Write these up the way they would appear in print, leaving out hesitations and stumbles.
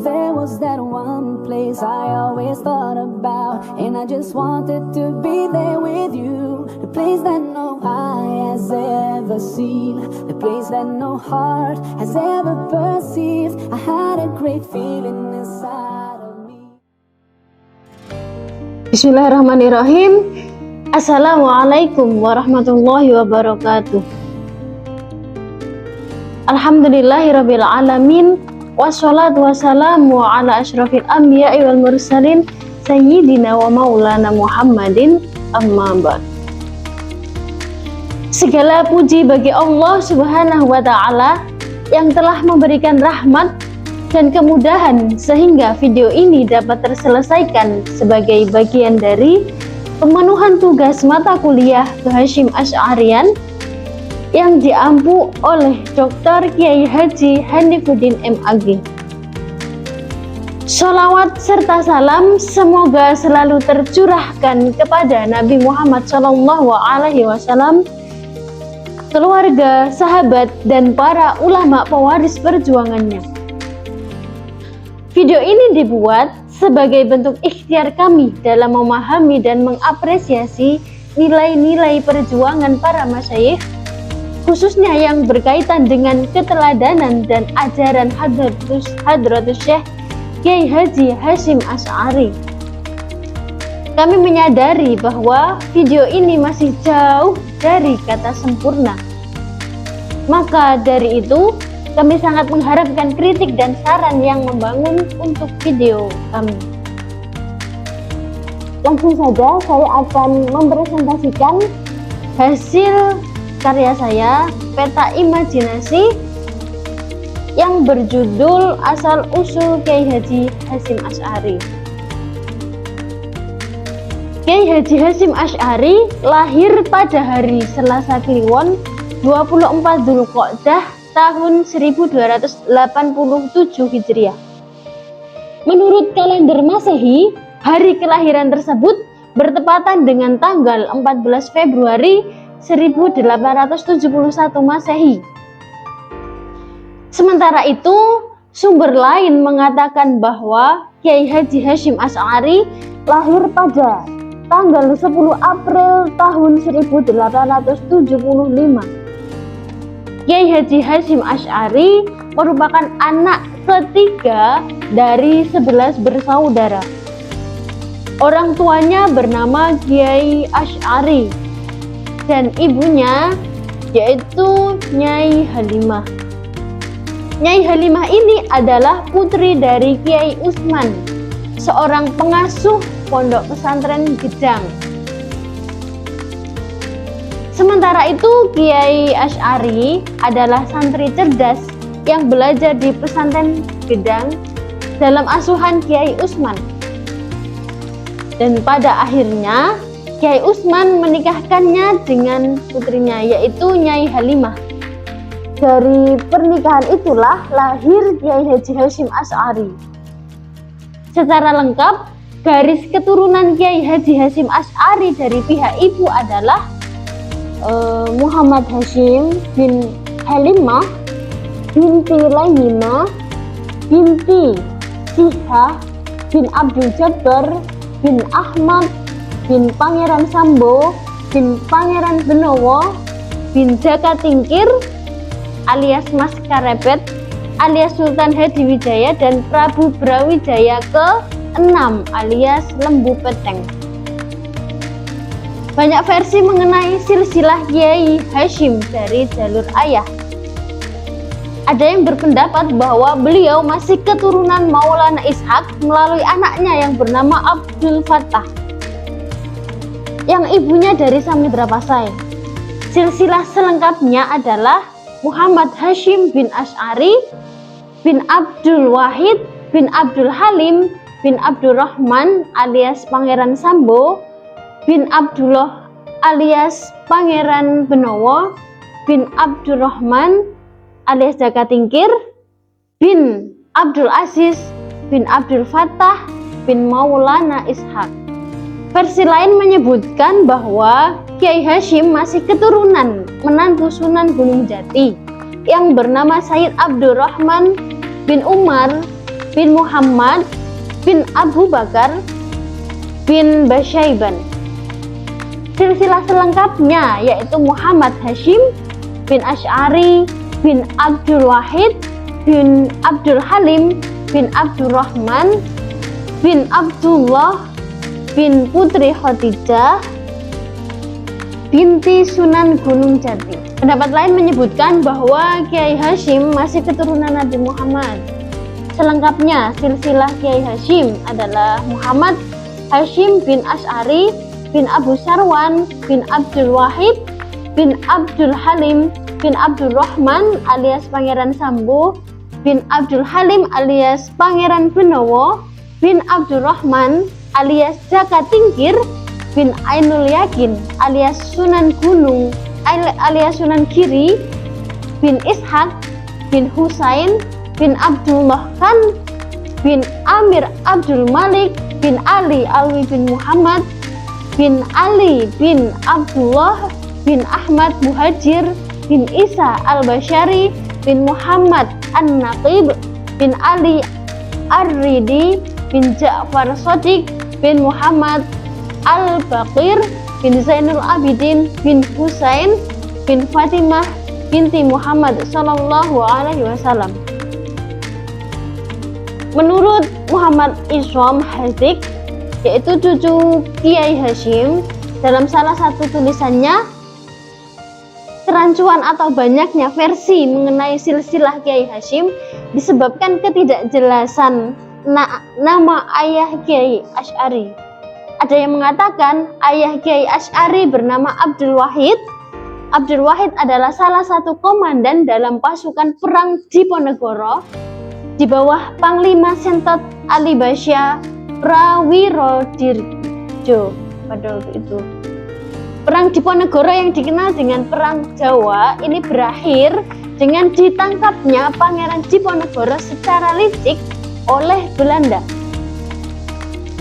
there was that one place I always thought about, and I just wanted to be there with you. The place that no eye has ever seen, the place that no heart has ever perceived. I had a great feeling inside of me. Bismillahirrahmanirrahim. Assalamualaikum warahmatullahi wabarakatuh. Alhamdulillahirabbil alamin. Wassalatu wassalamu ala asyrafil anbiya'i wal mursalin sayyidina wa maulana Muhammadin, amma ba'd. Segala puji bagi Allah Subhanahu wa taala yang telah memberikan rahmat dan kemudahan sehingga video ini dapat terselesaikan sebagai bagian dari pemenuhan tugas mata kuliah Hasyim Asy'arian yang diampu oleh Dr. Kiai Haji Hanifuddin MAG. Sholawat serta salam semoga selalu tercurahkan kepada Nabi Muhammad SAW, keluarga, sahabat, dan para ulama pewaris perjuangannya. Video ini dibuat sebagai bentuk ikhtiar kami dalam memahami dan mengapresiasi nilai-nilai perjuangan para masyayikh, khususnya yang berkaitan dengan keteladanan dan ajaran Hadratus Syekh Kiai Haji Hasyim Asy'ari. Kami menyadari bahwa video ini masih jauh dari kata sempurna. Maka dari itu, kami sangat mengharapkan kritik dan saran yang membangun untuk video kami. Langsung saja saya akan mempresentasikan hasil karya saya, Peta Imajinasi, yang berjudul Asal Usul Kiai Haji Hasyim Asy'ari. Kiai Haji Hasyim Asy'ari lahir pada hari Selasa Kliwon 24 Dzulqa'dah tahun 1287 Hijriah. Menurut kalender Masehi, hari kelahiran tersebut bertepatan dengan tanggal 14 Februari 1871 Masehi. Sementara itu, sumber lain mengatakan bahwa Kiai Haji Hasyim Asy'ari lahir pada tanggal 10 April tahun 1875. Kiai Haji Hasyim Asy'ari merupakan anak ketiga dari 11 bersaudara. Orang tuanya bernama Kiai Asy'ari dan ibunya yaitu Nyai Halimah. Nyai Halimah ini adalah putri dari Kiai Usman, seorang pengasuh pondok pesantren Gedang. Sementara itu, Kiai Asy'ari adalah santri cerdas yang belajar di pesantren Gedang dalam asuhan Kiai Usman. Dan pada akhirnya Kiai Usman menikahkannya dengan putrinya yaitu Nyai Halimah. Dari pernikahan itulah lahir Kiai Haji Hasyim Asy'ari. Secara lengkap, garis keturunan Kiai Haji Hasyim Asy'ari dari pihak ibu adalah Muhammad Hasyim bin Halimah binti Layyinah binti Sihah bin Abdul Jabbar bin Ahmad bin Pangeran Sambo bin Pangeran Benowo bin Jaka Tingkir alias Mas Karebet alias Sultan Hadiwijaya dan Prabu Brawijaya ke-6 alias Lembu Peteng. Banyak versi mengenai silsilah Kiai Hasyim dari jalur ayah. Ada yang berpendapat bahwa beliau masih keturunan Maulana Ishaq melalui anaknya yang bernama Abdul Fattah, yang ibunya dari Samudra Pasai. Silsilah selengkapnya adalah Muhammad Hasyim bin Asy'ari bin Abdul Wahid bin Abdul Halim bin Abdul Rahman alias Pangeran Sambo bin Abdullah alias Pangeran Benowo bin Abdul Rahman alias Jaka Tingkir bin Abdul Aziz bin Abdul Fattah bin Maulana Ishaq. Versi lain menyebutkan bahwa Kiai Hasyim masih keturunan menantu Sunan Gunung Jati yang bernama Sayyid Abdurrahman bin Umar bin Muhammad bin Abu Bakar bin Basyaiban. Silsilah selengkapnya yaitu Muhammad Hashim bin Asy'ari bin Abdul Wahid bin Abdul Halim bin Abdurrahman bin Abdullah bin Putri Khadijah binti Sunan Gunung Jati. Pendapat lain menyebutkan bahwa Kiai Hashim masih keturunan Nabi Muhammad. Selengkapnya silsilah Kiai Hashim adalah Muhammad Hashim bin Asy'ari bin Abu Sarwan bin Abdul Wahid bin Abdul Halim bin Abdurrahman alias Pangeran Sambu bin Abdul Halim alias Pangeran Benowo bin Abdurrahman alias Jaka Tingkir bin Ainul Yakin alias Sunan Gunung alias Sunan Giri bin Ishak bin Husain bin Abdullah Khan bin Amir Abdul Malik bin Ali Alwi bin Muhammad bin Ali bin Abdullah bin Ahmad Muhajir bin Isa Al-Bashari bin Muhammad An-Naqib bin Ali Ar-Ridi bin Ja'far Shadiq bin Muhammad Al-Baqir bin Zainul Abidin bin Husain bin Fatimah binti Muhammad Sallallahu Alaihi Wasallam. Menurut Muhammad Iswam Hazik, yaitu cucu Kiai Hashim, dalam salah satu tulisannya, kerancuan atau banyaknya versi mengenai silsilah Kiai Hashim disebabkan ketidakjelasan nama ayah Kiai Asy'ari. Ada yang mengatakan ayah Kiai Asy'ari bernama Abdul Wahid. Abdul Wahid adalah salah satu komandan dalam pasukan perang Diponegoro di bawah Panglima Sentot Ali Basya Prawirodirjo pada waktu itu. Perang Diponegoro yang dikenal dengan Perang Jawa ini berakhir dengan ditangkapnya Pangeran Diponegoro secara licik oleh Belanda.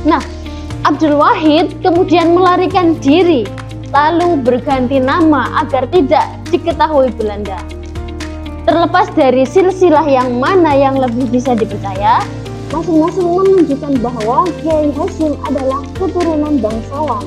Nah, Abdul Wahid kemudian melarikan diri lalu berganti nama agar tidak diketahui Belanda. Terlepas dari silsilah yang mana yang lebih bisa dipercaya, masing-masing menunjukkan bahwa Kiai Hashim adalah keturunan bangsawan.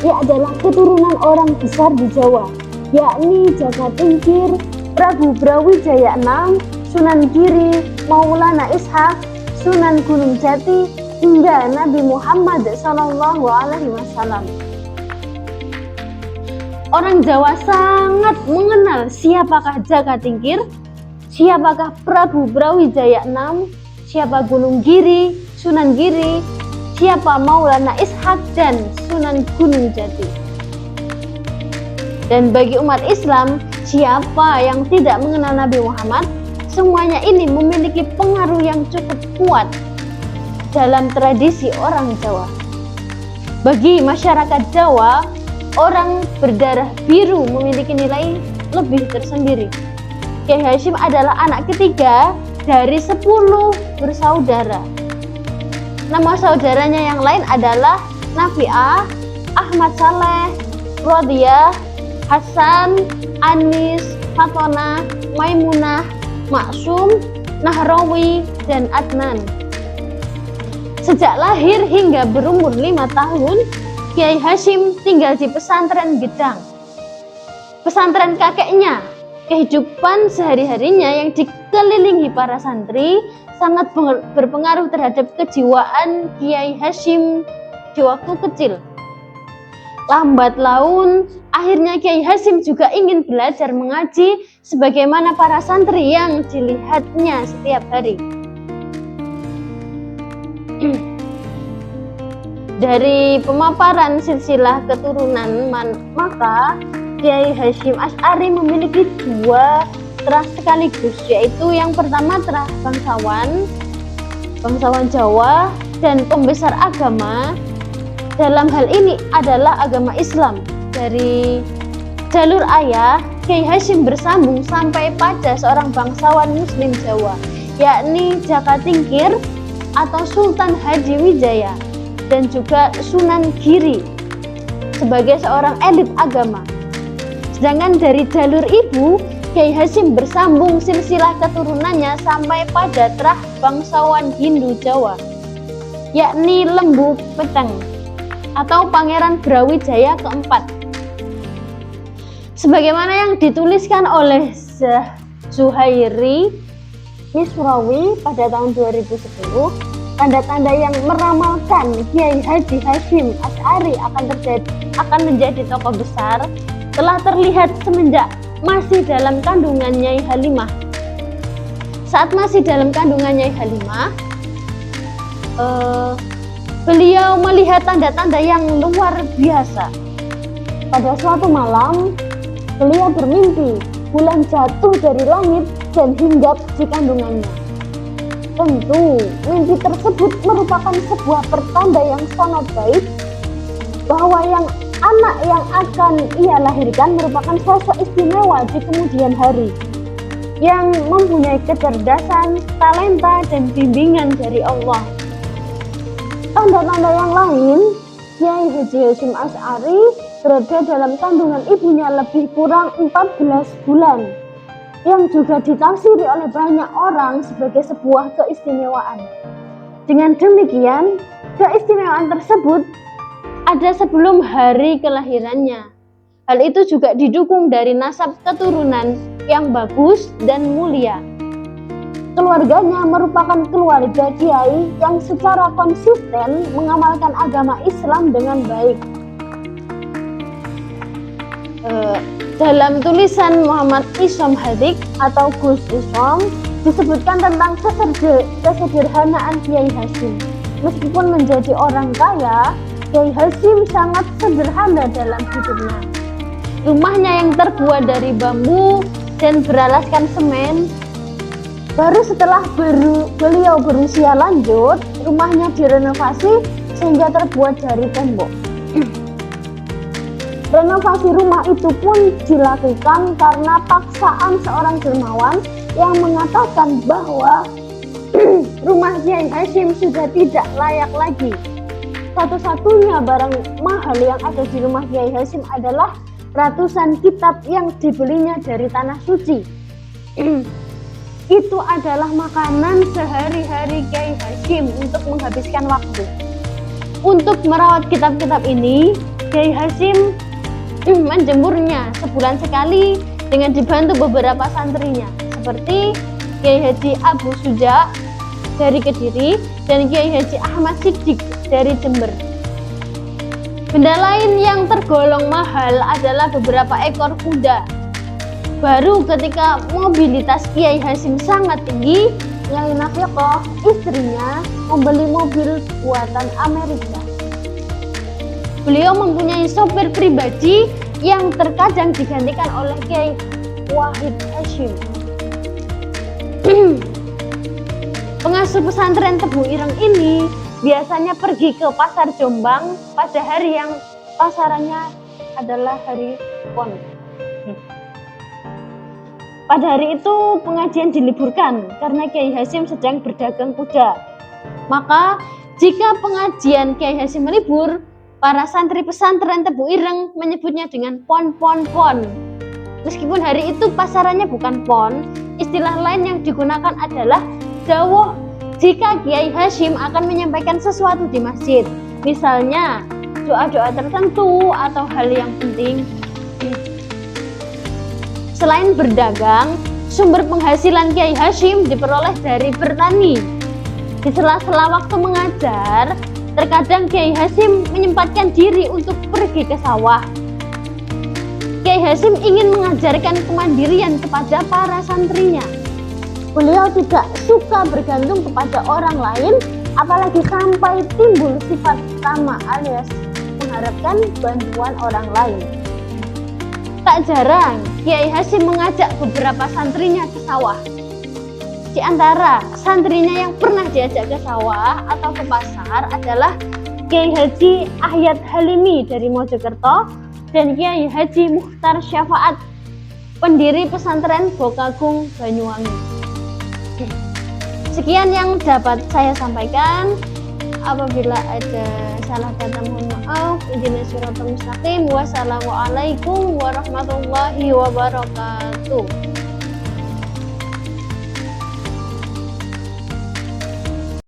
Ia adalah keturunan orang besar di Jawa, yakni Jaka Tingkir, Prabu Brawijaya VI, Sunan Giri, Maulana Ishak, Sunan Gunung Jati, hingga Nabi Muhammad Sallallahu Alaihi Wasallam. Orang Jawa sangat mengenal siapakah Jaka Tingkir, siapakah Prabu Brawijaya VI, siapa Gunung Giri, Sunan Giri, siapa Maulana Ishak dan Sunan Gunung Jati. Dan bagi umat Islam, siapa yang tidak mengenal Nabi Muhammad, semuanya ini memiliki pengaruh yang cukup kuat dalam tradisi orang Jawa. Bagi masyarakat Jawa, orang berdarah biru memiliki nilai lebih tersendiri. Kiai Hashim adalah anak ketiga dari 10 bersaudara. Nama saudaranya yang lain adalah Nafi'ah, Ahmad Saleh, Rodiyah, Hasan, Anis, Fatona, Maimunah, Maksum, Nahrawi, dan Adnan. Sejak lahir hingga berumur 5 tahun, Kiai Hashim tinggal di pesantren Gedang. Pesantren kakeknya, kehidupan sehari-harinya yang dikelilingi para santri sangat berpengaruh terhadap kejiwaan Kiai Hashim di waktu kecil. Lambat laun, akhirnya Kiai Hashim juga ingin belajar mengaji sebagaimana para santri yang dilihatnya setiap hari. Dari pemaparan silsilah keturunan maka Kiai Hashim Asy'ari memiliki 2 terah sekaligus, yaitu yang pertama terah bangsawan Jawa dan pembesar agama. Dalam hal ini adalah agama Islam. Dari jalur ayah, Kiai Hashim bersambung sampai pada seorang bangsawan Muslim Jawa, yakni Jaka Tingkir atau Sultan Hadiwijaya, dan juga Sunan Giri sebagai seorang elit agama. Sedangkan dari jalur ibu, Kiai Hasyim bersambung silsilah keturunannya sampai pada terah bangsawan Hindu Jawa, yakni Lembu Peteng atau Pangeran Brawijaya keempat. Sebagaimana yang dituliskan oleh Zuhairi Misrawi pada tahun 2010, tanda-tanda yang meramalkan Kiai Haji Hasyim Asy'ari akan menjadi tokoh besar telah terlihat semenjak masih dalam kandungan Nyai Halimah. Saat masih dalam kandungan Nyai Halimah, beliau melihat tanda-tanda yang luar biasa. Pada suatu malam, beliau bermimpi bulan jatuh dari langit dan hinggap di kandungannya. Tentu, mimpi tersebut merupakan sebuah pertanda yang sangat baik bahwa anak yang akan ia lahirkan merupakan sosok istimewa di kemudian hari yang mempunyai kecerdasan, talenta, dan bimbingan dari Allah. Tanda-tanda yang lain, Kiai Haji Hasyim Asy'ari berada dalam kandungan ibunya lebih kurang 14 bulan, yang juga ditafsiri oleh banyak orang sebagai sebuah keistimewaan. Dengan demikian, keistimewaan tersebut ada sebelum hari kelahirannya. Hal itu juga didukung dari nasab keturunan yang bagus dan mulia. Keluarganya merupakan keluarga kiai yang secara konsisten mengamalkan agama Islam dengan baik. Dalam tulisan Muhammad Isom Hadik atau Gus Isom disebutkan tentang kesederhanaan Kiai Hasyim. Meskipun menjadi orang kaya, Kiai Hasyim sangat sederhana dalam hidupnya. Rumahnya yang terbuat dari bambu dan beralaskan semen. Baru setelah beliau berusia lanjut, rumahnya direnovasi sehingga terbuat dari tembok. Renovasi rumah itu pun dilakukan karena paksaan seorang dermawan yang mengatakan bahwa rumah Kiai Hasyim sudah tidak layak lagi. Satu-satunya barang mahal yang ada di rumah Kiai Hasyim adalah ratusan kitab yang dibelinya dari tanah suci. Itu adalah makanan sehari-hari Kiai Hasyim untuk menghabiskan waktu. Untuk merawat kitab-kitab ini, Kiai Hasyim menjemurnya sebulan sekali dengan dibantu beberapa santrinya seperti Kiai Haji Abu Suja dari Kediri dan Kiai Haji Ahmad Siddiq dari Jember. Benda lain yang tergolong mahal adalah beberapa ekor kuda. Baru ketika mobilitas Kiai Hasyim sangat tinggi, Nyai Nafikoh, istrinya, membeli mobil buatan Amerika. Beliau mempunyai sopir pribadi yang terkadang digantikan oleh Kiai Wahid Hasyim. Pengasuh pesantren Tebu Ireng ini biasanya pergi ke pasar Jombang pada hari yang pasarannya adalah hari Pon. Pada hari itu pengajian diliburkan karena Kiai Hasyim sedang berdagang kuda. Maka jika pengajian Kiai Hasyim melibur, para santri pesantren Tebu Ireng menyebutnya dengan pon. Meskipun hari itu pasarannya bukan pon, istilah lain yang digunakan adalah dawuh jika Kiai Hasyim akan menyampaikan sesuatu di masjid, misalnya doa-doa tertentu atau hal yang penting. Selain berdagang, sumber penghasilan Kiai Hasyim diperoleh dari bertani. Di sela-sela waktu mengajar, terkadang Kiai Hasyim menyempatkan diri untuk pergi ke sawah. Kiai Hasyim ingin mengajarkan kemandirian kepada para santrinya. Beliau tidak suka bergantung kepada orang lain, apalagi sampai timbul sifat tamak alias mengharapkan bantuan orang lain. Tak jarang Kiai Hasyim mengajak beberapa santrinya ke sawah. Di antara santrinya yang pernah diajak ke sawah atau ke pasar adalah Kiai Haji Ahyad Halimi dari Mojokerto dan Kiai Haji Mukhtar Syafaat, pendiri pesantren Bokagung Banyuwangi. Sekian yang dapat saya sampaikan. Apabila ada salah kata mohon maaf. Ihdinas siratal mustaqim. Wassalamualaikum warahmatullahi wabarakatuh.